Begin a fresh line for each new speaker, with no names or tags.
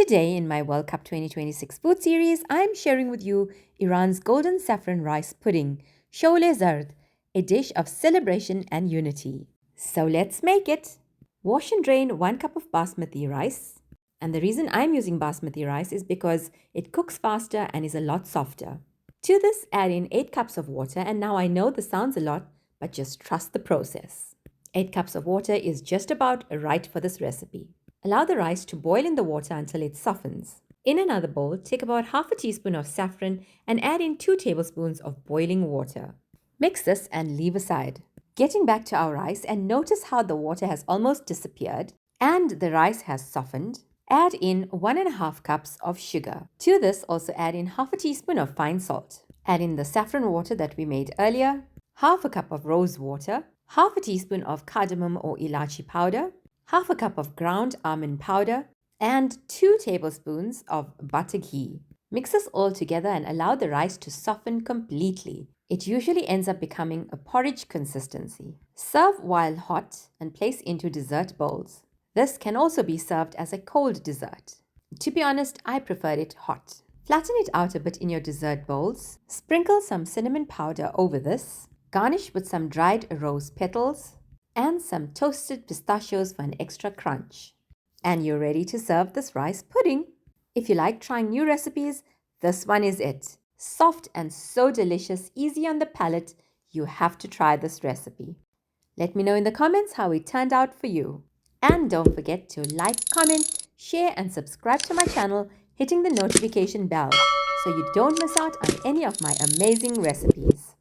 Today in my World Cup 2026 food series, I'm sharing with you Iran's golden saffron rice pudding, Shole Zard, a dish of celebration and unity. So let's make it! Wash and drain 1 cup of basmati rice. And the reason I'm using basmati rice is because it cooks faster and is a lot softer. To this, add in 8 cups of water, and now I know this sounds a lot, but just trust the process. 8 cups of water is just about right for this recipe. Allow the rice to boil in the water until it softens. In another bowl, take about half a teaspoon of saffron and add in 2 tablespoons of boiling water. Mix this and leave aside. Getting back to our rice, and notice how the water has almost disappeared and the rice has softened. Add in 1.5 cups of sugar. To this, also add in half a teaspoon of fine salt. Add in the saffron water that we made earlier, half a cup of rose water, half a teaspoon of cardamom or ilachi powder, half a cup of ground almond powder, and 2 tablespoons of butter ghee. Mix this all together and allow the rice to soften completely. It usually ends up becoming a porridge consistency. Serve while hot and place into dessert bowls. This can also be served as a cold dessert. To be honest, I prefer it hot. Flatten it out a bit in your dessert bowls. Sprinkle some cinnamon powder over this. Garnish with some dried rose petals and some toasted pistachios for an extra crunch. And you're ready to serve this rice pudding. If you like trying new recipes, this one is it. Soft and so delicious, easy on the palate, you have to try this recipe. Let me know in the comments how it turned out for you. And don't forget to like, comment, share and subscribe to my channel, hitting the notification bell so you don't miss out on any of my amazing recipes.